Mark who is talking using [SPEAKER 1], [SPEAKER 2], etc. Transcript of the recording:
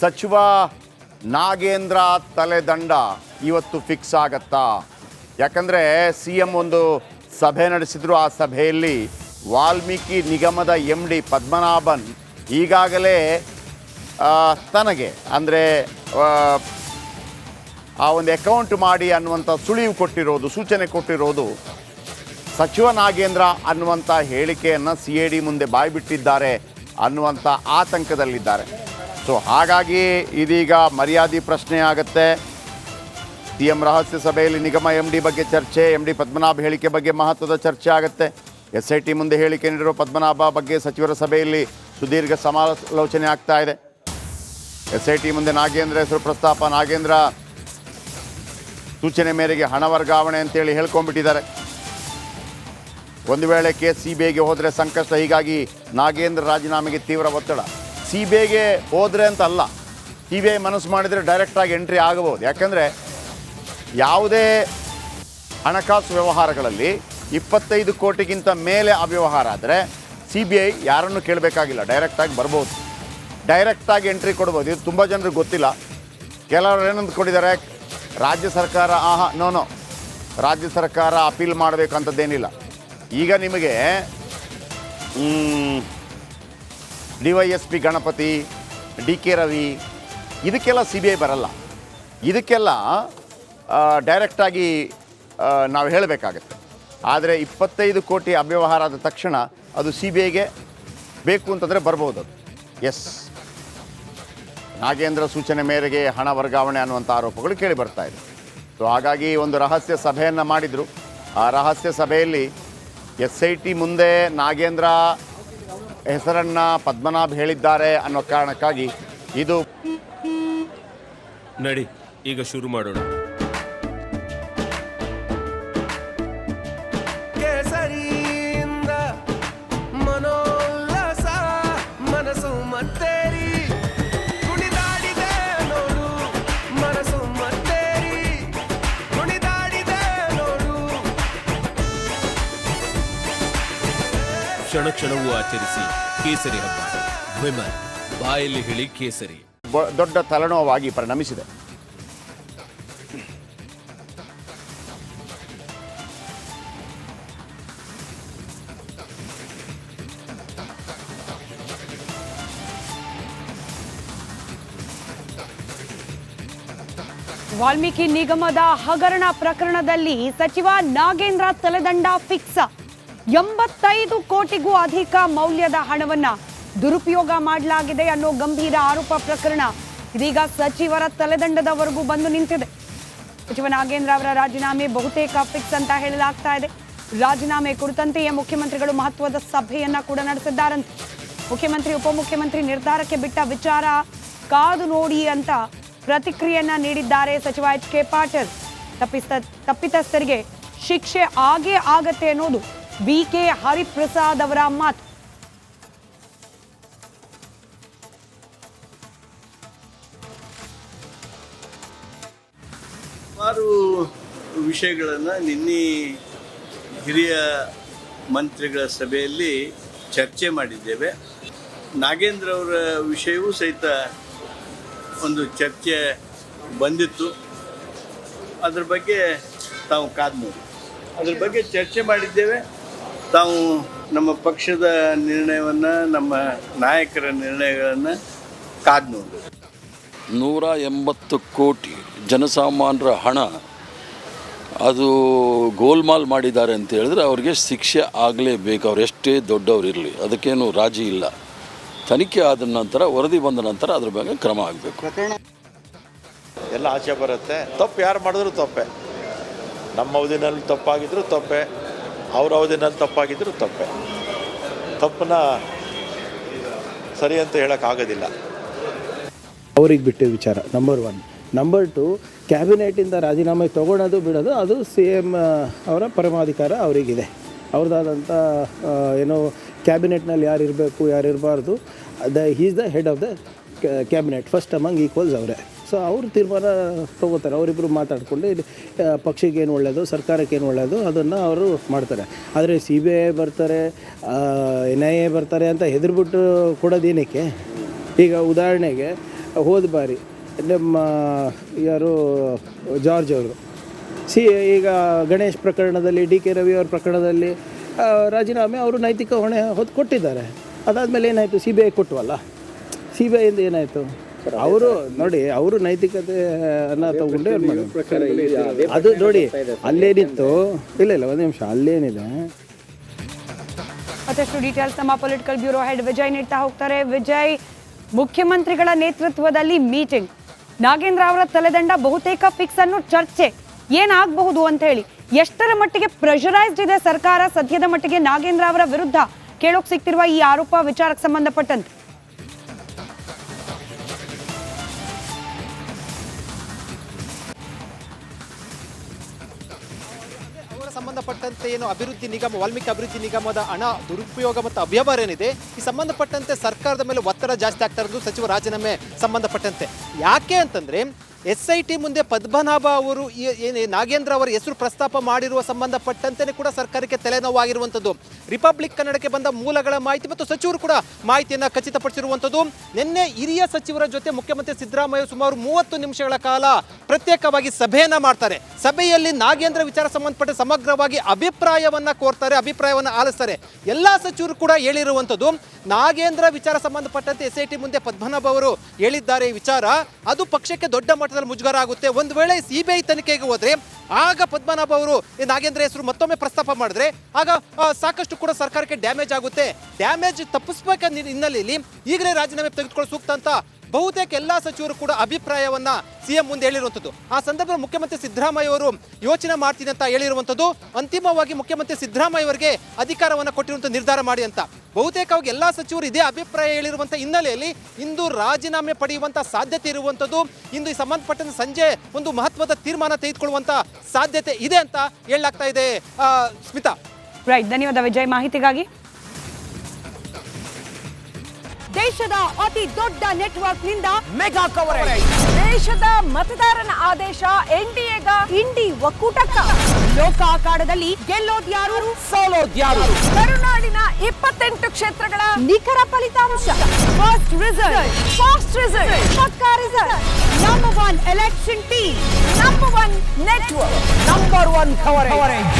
[SPEAKER 1] ಸಚಿವ ನಾಗೇಂದ್ರ ತಲೆದಂಡ ಇವತ್ತು ಫಿಕ್ಸ್ ಆಗತ್ತಾ? ಯಾಕಂದರೆ ಸಿ ಎಂ ಒಂದು ಸಭೆ ನಡೆಸಿದ್ರು. ಆ ಸಭೆಯಲ್ಲಿ ವಾಲ್ಮೀಕಿ ನಿಗಮದ MD ಪದ್ಮನಾಭನ್ ಈಗಾಗಲೇ ತನಗೆ ಅಂದರೆ ಆ ಒಂದು ಅಕೌಂಟ್ ಮಾಡಿ ಅನ್ನುವಂಥ ಸುಳಿವು ಕೊಟ್ಟಿರೋದು, ಸೂಚನೆ ಕೊಟ್ಟಿರೋದು ಸಚಿವ ನಾಗೇಂದ್ರ ಅನ್ನುವಂಥ ಹೇಳಿಕೆಯನ್ನು CID ಮುಂದೆ ಬಾಯ್ಬಿಟ್ಟಿದ್ದಾರೆ ಅನ್ನುವಂಥ ಆತಂಕದಲ್ಲಿದ್ದಾರೆ. ಸೊ ಹಾಗಾಗಿ ಇದೀಗ ಮರ್ಯಾದೆ ಪ್ರಶ್ನೆ ಆಗುತ್ತೆ. CM ರಹಸ್ಯ ಸಭೆಯಲ್ಲಿ ನಿಗಮ MD ಬಗ್ಗೆ ಚರ್ಚೆ, MD ಪದ್ಮನಾಭ ಹೇಳಿಕೆ ಬಗ್ಗೆ ಮಹತ್ವದ ಚರ್ಚೆ ಆಗುತ್ತೆ. SIT ಮುಂದೆ ಹೇಳಿಕೆ ನೀಡಿರೋ ಪದ್ಮನಾಭ ಬಗ್ಗೆ ಸಚಿವರ ಸಭೆಯಲ್ಲಿ ಸುದೀರ್ಘ ಸಮಾಲೋಚನೆ ಆಗ್ತಾ ಇದೆ. SIT ಮುಂದೆ ನಾಗೇಂದ್ರ ಹೆಸರು ಪ್ರಸ್ತಾಪ. ನಾಗೇಂದ್ರ ಸೂಚನೆ ಮೇರೆಗೆ ಹಣ ವರ್ಗಾವಣೆ ಅಂತೇಳಿ ಹೇಳ್ಕೊಂಡ್ಬಿಟ್ಟಿದ್ದಾರೆ. ಒಂದು ವೇಳೆ ಕೇಸ್ CBIಗೆ ಹೋದರೆ ಸಂಕಷ್ಟ. ಹೀಗಾಗಿ ನಾಗೇಂದ್ರ ರಾಜೀನಾಮೆಗೆ ತೀವ್ರ ಒತ್ತಡ. CBIಗೆ ಹೋದರೆ ಅಂತ ಅಲ್ಲ, CBI ಮನಸ್ಸು ಮಾಡಿದರೆ ಡೈರೆಕ್ಟಾಗಿ ಎಂಟ್ರಿ ಆಗಬಹುದು. ಯಾಕೆಂದರೆ ಯಾವುದೇ ಹಣಕಾಸು ವ್ಯವಹಾರಗಳಲ್ಲಿ 25 ಕೋಟಿಗಿಂತ ಮೇಲೆ ಅವ್ಯವಹಾರ ಆದರೆ CBI ಯಾರನ್ನು ಕೇಳಬೇಕಾಗಿಲ್ಲ, ಡೈರೆಕ್ಟಾಗಿ ಬರ್ಬೋದು, ಡೈರೆಕ್ಟಾಗಿ ಎಂಟ್ರಿ ಕೊಡ್ಬೋದು. ಇದು ತುಂಬ ಜನರಿಗೆ ಗೊತ್ತಿಲ್ಲ. ಕೆಲವರು ಏನಂತ ಕೊಟ್ಟಿದ್ದಾರೆ, ರಾಜ್ಯ ಸರ್ಕಾರ ನೋ ರಾಜ್ಯ ಸರ್ಕಾರ ಅಪೀಲ್ ಮಾಡಬೇಕಂಥದ್ದೇನಿಲ್ಲ. ಈಗ ನಿಮಗೆ DYSP ಗಣಪತಿ, DK ರವಿ ಇದಕ್ಕೆಲ್ಲ CBI ಬರಲ್ಲ. ಇದಕ್ಕೆಲ್ಲ ಡೈರೆಕ್ಟಾಗಿ ನಾವು ಹೇಳಬೇಕಾಗತ್ತೆ. ಆದರೆ 25 ಕೋಟಿ ಅವ್ಯವಹಾರ ಆದ ತಕ್ಷಣ ಅದು CBIಗೆ ಬೇಕು ಅಂತಂದರೆ ಬರ್ಬೋದು ಅದು. ಎಸ್, ನಾಗೇಂದ್ರ ಸೂಚನೆ ಮೇರೆಗೆ ಹಣ ವರ್ಗಾವಣೆ ಅನ್ನುವಂಥ ಆರೋಪಗಳು ಕೇಳಿ ಬರ್ತಾ ಇದೆ. ಸೊ ಹಾಗಾಗಿ ಒಂದು ರಹಸ್ಯ ಸಭೆಯನ್ನು ಮಾಡಿದರು. ಆ ರಹಸ್ಯ ಸಭೆಯಲ್ಲಿ SIT ಮುಂದೆ ನಾಗೇಂದ್ರ ಹೆಸರನ್ನು ಪದ್ಮನಾಭ್ ಹೇಳಿದ್ದಾರೆ ಅನ್ನೋ ಕಾರಣಕ್ಕಾಗಿ ಇದು
[SPEAKER 2] ನಡಿ ಈಗ ಶುರು ಮಾಡೋಣ.
[SPEAKER 3] ಮನೋಲ್ಲಾಸ ಮನಸ್ಸು ಮತ್ತೇರಿ ಕುಣಿದಾಡಿದೆ ನೋಡು, ಮನಸ್ಸು ಮತ್ತೇರಿ ಕುಣಿದಾಡಿದೆ ನೋಡು.
[SPEAKER 2] ಕ್ಷಣ ಕ್ಷಣವೂ ಆಚರಿಸಿ ಕೇಸರಿ ಹಬ್ಬ. ವಿಮಲ್ ಬಾಯಲ್ಲಿ ಹೇಳಿ ಕೇಸರಿ
[SPEAKER 1] ದೊಡ್ಡ ತಲೆನೋವಾಗಿ ಪರಿಣಮಿಸಿದೆ.
[SPEAKER 4] ವಾಲ್ಮೀಕಿ ನಿಗಮದ ಹಗರಣ ಪ್ರಕರಣದಲ್ಲಿ ಸಚಿವ ನಾಗೇಂದ್ರ ತಲೆದಂಡ ಫಿಕ್ಸ್. 85 ಕೋಟಿಗೂ ಅಧಿಕ ಮೌಲ್ಯದ ಹಣವನ್ನ ದುರುಪಯೋಗ ಮಾಡಲಾಗಿದೆ ಅನ್ನೋ ಗಂಭೀರ ಆರೋಪ ಪ್ರಕರಣ ಇದೀಗ ಸಚಿವರ ತಲೆದಂಡದವರೆಗೂ ಬಂದು ನಿಂತಿದೆ. ಸಚಿವ ನಾಗೇಂದ್ರ ಅವರ ರಾಜೀನಾಮೆ ಬಹುತೇಕ ಫಿಕ್ಸ್ ಅಂತ ಹೇಳಲಾಗ್ತಾ ಇದೆ. ರಾಜೀನಾಮೆ ಕುರಿತಂತೆಯೇ ಮುಖ್ಯಮಂತ್ರಿಗಳು ಮಹತ್ವದ ಸಭೆಯನ್ನ ಕೂಡ ನಡೆಸಿದ್ದಾರಂತೆ. ಮುಖ್ಯಮಂತ್ರಿ ಉಪಮುಖ್ಯಮಂತ್ರಿ ನಿರ್ಧಾರಕ್ಕೆ ಬಿಟ್ಟ ವಿಚಾರ ಕಾದು ನೋಡಿ ಅಂತ ಪ್ರತಿಕ್ರಿಯೆಯನ್ನ ನೀಡಿದ್ದಾರೆ ಸಚಿವ HK ಪಾಟೀಲ್. ತಪ್ಪಿತಸ್ಥರಿಗೆ ಶಿಕ್ಷೆ ಆಗೇ ಆಗತ್ತೆ ಅನ್ನೋದು BK ಹರಿಪ್ರಸಾದ್ ಅವರ ಮಾತು.
[SPEAKER 5] ಸುಮಾರು ವಿಷಯಗಳನ್ನು ನಿನ್ನೆ ಹಿರಿಯ ಮಂತ್ರಿಗಳ ಸಭೆಯಲ್ಲಿ ಚರ್ಚೆ ಮಾಡಿದ್ದೇವೆ. ನಾಗೇಂದ್ರ ಅವರ ವಿಷಯವೂ ಸಹಿತ ಒಂದು ಚರ್ಚೆ ಬಂದಿತ್ತು. ಅದ್ರ ಬಗ್ಗೆ ತಾವು ಕಾದು ನೋಡಿ, ಅದ್ರ ಬಗ್ಗೆ ಚರ್ಚೆ ಮಾಡಿದ್ದೇವೆ. ತಾವು ನಮ್ಮ ಪಕ್ಷದ ನಿರ್ಣಯವನ್ನು, ನಮ್ಮ ನಾಯಕರ ನಿರ್ಣಯಗಳನ್ನು ಕಾದು ನೋಡಿ.
[SPEAKER 6] 180 ಕೋಟಿ ಜನಸಾಮಾನ್ಯರ ಹಣ ಅದು ಗೋಲ್ಮಾಲ್ ಮಾಡಿದ್ದಾರೆ ಅಂತ ಹೇಳಿದ್ರೆ ಅವ್ರಿಗೆ ಶಿಕ್ಷೆ ಆಗಲೇಬೇಕು, ಅವ್ರು ಎಷ್ಟೇ ದೊಡ್ಡವ್ರು ಇರಲಿ, ಅದಕ್ಕೇನು ರಾಜಿ ಇಲ್ಲ. ತನಿಖೆ ಆದ ನಂತರ, ವರದಿ ಬಂದ ನಂತರ ಅದ್ರ ಬಗ್ಗೆ ಕ್ರಮ ಆಗಬೇಕು.
[SPEAKER 7] ಎಲ್ಲ ಆಚೆ ಬರುತ್ತೆ. ತಪ್ಪು ಯಾರು ಮಾಡಿದ್ರು ತಪ್ಪೆ. ನಮ್ಮ ಅವಧಿನಲ್ಲಿ ತಪ್ಪಾಗಿದ್ರು ತಪ್ಪೆ, ಅವ್ರ ಅವಧಿನಲ್ಲಿ ತಪ್ಪಾಗಿದ್ರು ತಪ್ಪೆ. ತಪ್ಪನ್ನ ಸರಿ ಅಂತ ಹೇಳೋಕ್ಕಾಗೋದಿಲ್ಲ.
[SPEAKER 8] ಅವ್ರಿಗೆ ಬಿಟ್ಟ ವಿಚಾರ ನಂಬರ್ 1. ನಂಬರ್ 2, ಕ್ಯಾಬಿನೆಟಿಂದ ರಾಜೀನಾಮೆ ತೊಗೊಳೋದು ಬಿಡೋದು ಅದು CM ಅವರ ಪರಮಾಧಿಕಾರ ಅವರಿಗಿದೆ. ಅವ್ರದ್ದಾದಂಥ ಏನೋ ಕ್ಯಾಬಿನೆಟ್ನಲ್ಲಿ ಯಾರು ಇರಬೇಕು ಯಾರು ಇರಬಾರ್ದು, is the head of the cabinet, first among equals ಅವರೇ. ಸೊ ಅವರು ತೀರ್ಮಾನ ತೊಗೋತಾರೆ. ಅವರಿಬ್ಬರು ಮಾತಾಡಿಕೊಂಡು ಪಕ್ಷಕ್ಕೆ ಏನು ಒಳ್ಳೆಯದು, ಸರ್ಕಾರಕ್ಕೆ ಏನು ಒಳ್ಳೆಯದು ಅದನ್ನು ಅವರು ಮಾಡ್ತಾರೆ. ಆದರೆ CBI ಬರ್ತಾರೆ, NIA ಬರ್ತಾರೆ ಅಂತ ಹೆದರ್ಬಿಟ್ಟು ಕೊಡೋದೇನಕ್ಕೆ? ಈಗ ಉದಾಹರಣೆಗೆ ಹೋದ ಬಾರಿ ನಮ್ಮ ಯಾರು ಜಾರ್ಜ್ ಅವರು ಈಗ ಗಣೇಶ್ ಪ್ರಕರಣದಲ್ಲಿ ಡಿ ಕೆ ರವಿ ಅವ್ರ ಪ್ರಕರಣದಲ್ಲಿ ರಾಜೀನಾಮೆ ಅವರು ನೈತಿಕ ಹೊಣೆ ಹೊತ್ತು ಕೊಟ್ಟಿದ್ದಾರೆ. ಅದಾದಮೇಲೆ ಏನಾಯಿತು, ಸಿ ಬಿ ಐ ಕೊಟ್ಟವಲ್ಲ, ಸಿ ಬಿ ಐಯಿಂದ ಏನಾಯಿತು, ಅವರು ನೋಡಿ ಅವರು ನೈತಿಕತೆಯನ್ನು ತಗೊಂಡು ಅದು ನೋಡಿ ಅಲ್ಲೇನಿತ್ತು. ಇಲ್ಲ ಒಂದು ನಿಮಿಷ, ಅಲ್ಲೇನಿದೆ
[SPEAKER 4] ಮತ್ತಷ್ಟು ಡೀಟೇಲ್ಸ್ ನಮ್ಮ ಪೊಲಿಟಿಕಲ್ ಬ್ಯೂರೋ ಹೆಡ್ ವಿಜಯ್ ನೀಡ್ತಾ ಹೋಗ್ತಾರೆ. ವಿಜಯ್, ಮುಖ್ಯಮಂತ್ರಿಗಳ ನೇತೃತ್ವದಲ್ಲಿ ಮೀಟಿಂಗ್, ನಾಗೇಂದ್ರ ಅವರ ತಲೆದಂಡ ಬಹುತೇಕ ಫಿಕ್ಸ್ ಅನ್ನೋ ಚರ್ಚೆ ಏನಾಗಬಹುದು ಅಂತ ಹೇಳಿ, ಎಷ್ಟರ ಮಟ್ಟಿಗೆ ಪ್ರೆಷರೈಸ್ಡ್ ಇದೆ ಸರ್ಕಾರ ಸದ್ಯದ ಮಟ್ಟಿಗೆ ನಾಗೇಂದ್ರ ಅವರ ವಿರುದ್ಧ ಕೇಳೋಕ್ ಸಿಗ್ತಿರುವ ಈ ಆರೋಪ ವಿಚಾರಕ್ಕೆ ಸಂಬಂಧಪಟ್ಟಂತೆ?
[SPEAKER 9] ಸಂಬಂಧಪಟ್ಟಂತೆ ಏನು ಅಭಿವೃದ್ಧಿ ನಿಗಮ, ವಾಲ್ಮೀಕಿ ಅಭಿವೃದ್ಧಿ ನಿಗಮದ ಹಣ ದುರುಪಯೋಗ ಮತ್ತು ಅವ್ಯವಹಾರ ಏನಿದೆ, ಈ ಸಂಬಂಧಪಟ್ಟಂತೆ ಸರ್ಕಾರದ ಮೇಲೆ ಒತ್ತಡ ಜಾಸ್ತಿ ಆಗ್ತಾ ಇರೋದು ಸಚಿವ ರಾಜೀನಾಮೆ ಸಂಬಂಧಪಟ್ಟಂತೆ. ಯಾಕೆ ಅಂತಂದ್ರೆ SIT ಮುಂದೆ ಪದ್ಮನಾಭ ಅವರು ನಾಗೇಂದ್ರ ಅವರ ಹೆಸರು ಪ್ರಸ್ತಾಪ ಮಾಡಿರುವ ಸಂಬಂಧಪಟ್ಟಂತೆ ಕೂಡ ಸರ್ಕಾರಕ್ಕೆ ತಲೆನೋವಾಗಿರುವಂಥದ್ದು. ರಿಪಬ್ಲಿಕ್ ಕನ್ನಡಕ್ಕೆ ಬಂದ ಮೂಲಗಳ ಮಾಹಿತಿ ಮತ್ತು ಸಚಿವರು ಕೂಡ ಮಾಹಿತಿಯನ್ನು ಖಚಿತಪಡಿಸಿರುವಂಥದ್ದು. ನಿನ್ನೆ ಹಿರಿಯ ಸಚಿವರ ಜೊತೆ ಮುಖ್ಯಮಂತ್ರಿ ಸಿದ್ದರಾಮಯ್ಯ ಸುಮಾರು 30 ನಿಮಿಷಗಳ ಕಾಲ ಪ್ರತ್ಯೇಕವಾಗಿ ಸಭೆಯನ್ನ ಮಾಡ್ತಾರೆ. ಸಭೆಯಲ್ಲಿ ನಾಗೇಂದ್ರ ವಿಚಾರ ಸಂಬಂಧಪಟ್ಟ ಸಮಗ್ರವಾಗಿ ಅಭಿಪ್ರಾಯವನ್ನ ಕೋರ್ತಾರೆ, ಅಭಿಪ್ರಾಯವನ್ನ ಆಲಿಸ್ತಾರೆ. ಎಲ್ಲಾ ಸಚಿವರು ಕೂಡ ಹೇಳಿರುವಂಥದ್ದು ನಾಗೇಂದ್ರ ವಿಚಾರ ಸಂಬಂಧಪಟ್ಟಂತೆ SIT ಮುಂದೆ ಪದ್ಮನಾಭ ಅವರು ಹೇಳಿದ್ದಾರೆ ವಿಚಾರ, ಅದು ಪಕ್ಷಕ್ಕೆ ದೊಡ್ಡ ಮಟ್ಟದಲ್ಲಿ ಮುಜುಗರ ಆಗುತ್ತೆ. ಒಂದು ವೇಳೆ CBI ತನಿಖೆಗೆ ಹೋದ್ರೆ ಆಗ ಪದ್ಮನಾಭ ಅವರು ನಾಗೇಂದ್ರ ಹೆಸರು ಮತ್ತೊಮ್ಮೆ ಪ್ರಸ್ತಾಪ ಮಾಡಿದ್ರೆ ಆಗ ಸಾಕಷ್ಟು ಕೂಡ ಸರ್ಕಾರಕ್ಕೆ ಡ್ಯಾಮೇಜ್ ಆಗುತ್ತೆ. ಡ್ಯಾಮೇಜ್ ತಪ್ಪಿಸಬೇಕ ಹಿನ್ನೆಲೆಯಲ್ಲಿ ಈಗಲೇ ರಾಜೀನಾಮೆ ತೆಗೆದುಕೊಳ್ಳೋ ಸೂಕ್ತ ಅಂತ ಬಹುತೇಕ ಎಲ್ಲಾ ಸಚಿವರು ಕೂಡ ಅಭಿಪ್ರಾಯವನ್ನ CM ಮುಂದೆ ಹೇಳಿರುವಂಥದ್ದು. ಆ ಸಂದರ್ಭದಲ್ಲಿ ಮುಖ್ಯಮಂತ್ರಿ ಸಿದ್ದರಾಮಯ್ಯ ಅವರು ಯೋಚನೆ ಮಾಡ್ತೀನಿ ಅಂತ ಹೇಳಿರುವಂಥದ್ದು. ಅಂತಿಮವಾಗಿ ಮುಖ್ಯಮಂತ್ರಿ ಸಿದ್ದರಾಮಯ್ಯ ಅವರಿಗೆ ಅಧಿಕಾರವನ್ನು ಕೊಟ್ಟಿರುವಂಥ ನಿರ್ಧಾರ ಮಾಡಿ ಅಂತ ಬಹುತೇಕವಾಗಿ ಎಲ್ಲಾ ಸಚಿವರು ಇದೇ ಅಭಿಪ್ರಾಯ ಹೇಳಿರುವಂಥ ಹಿನ್ನೆಲೆಯಲ್ಲಿ ಇಂದು ರಾಜೀನಾಮೆ ಪಡೆಯುವಂಥ ಸಾಧ್ಯತೆ ಇರುವಂಥದ್ದು. ಇಂದು ಈ ಸಂಬಂಧಪಟ್ಟಂತೆ ಸಂಜೆ ಒಂದು ಮಹತ್ವದ ತೀರ್ಮಾನ ತೆಗೆದುಕೊಳ್ಳುವಂಥ ಸಾಧ್ಯತೆ ಇದೆ ಅಂತ ಹೇಳಲಾಗ್ತಾ ಇದೆ. ಸ್ಮಿತಾ.
[SPEAKER 4] ರೈಟ್, ಧನ್ಯವಾದ ವಿಜಯ್ ಮಾಹಿತಿಗಾಗಿ. ದೇಶದ ಅತಿ ದೊಡ್ಡ ನೆಟ್ವರ್ಕ್ ನಿಂದ ಮೆಗಾ ಕವರೇಜ್, ದೇಶದ ಮತದಾರನ ಆದೇಶ NDAಗ ಇಂಡಿ ಒಕ್ಕೂಟಕ್ಕ, ಲೋಕ ಅಖಾಡದಲ್ಲಿ ಗೆಲ್ಲೋದ್ಯಾರು ಸೋಲೋದ್ಯಾರು, ಕರುನಾಡಿನ 28 ಕ್ಷೇತ್ರಗಳ ನಿಖರ ಫಲಿತಾಂಶ, ಫಾಸ್ಟ್ ರಿಸಲ್ಟ್, ಪಕ್ಕಾ result, number 1 election team, number 1 network, number 1 coverage.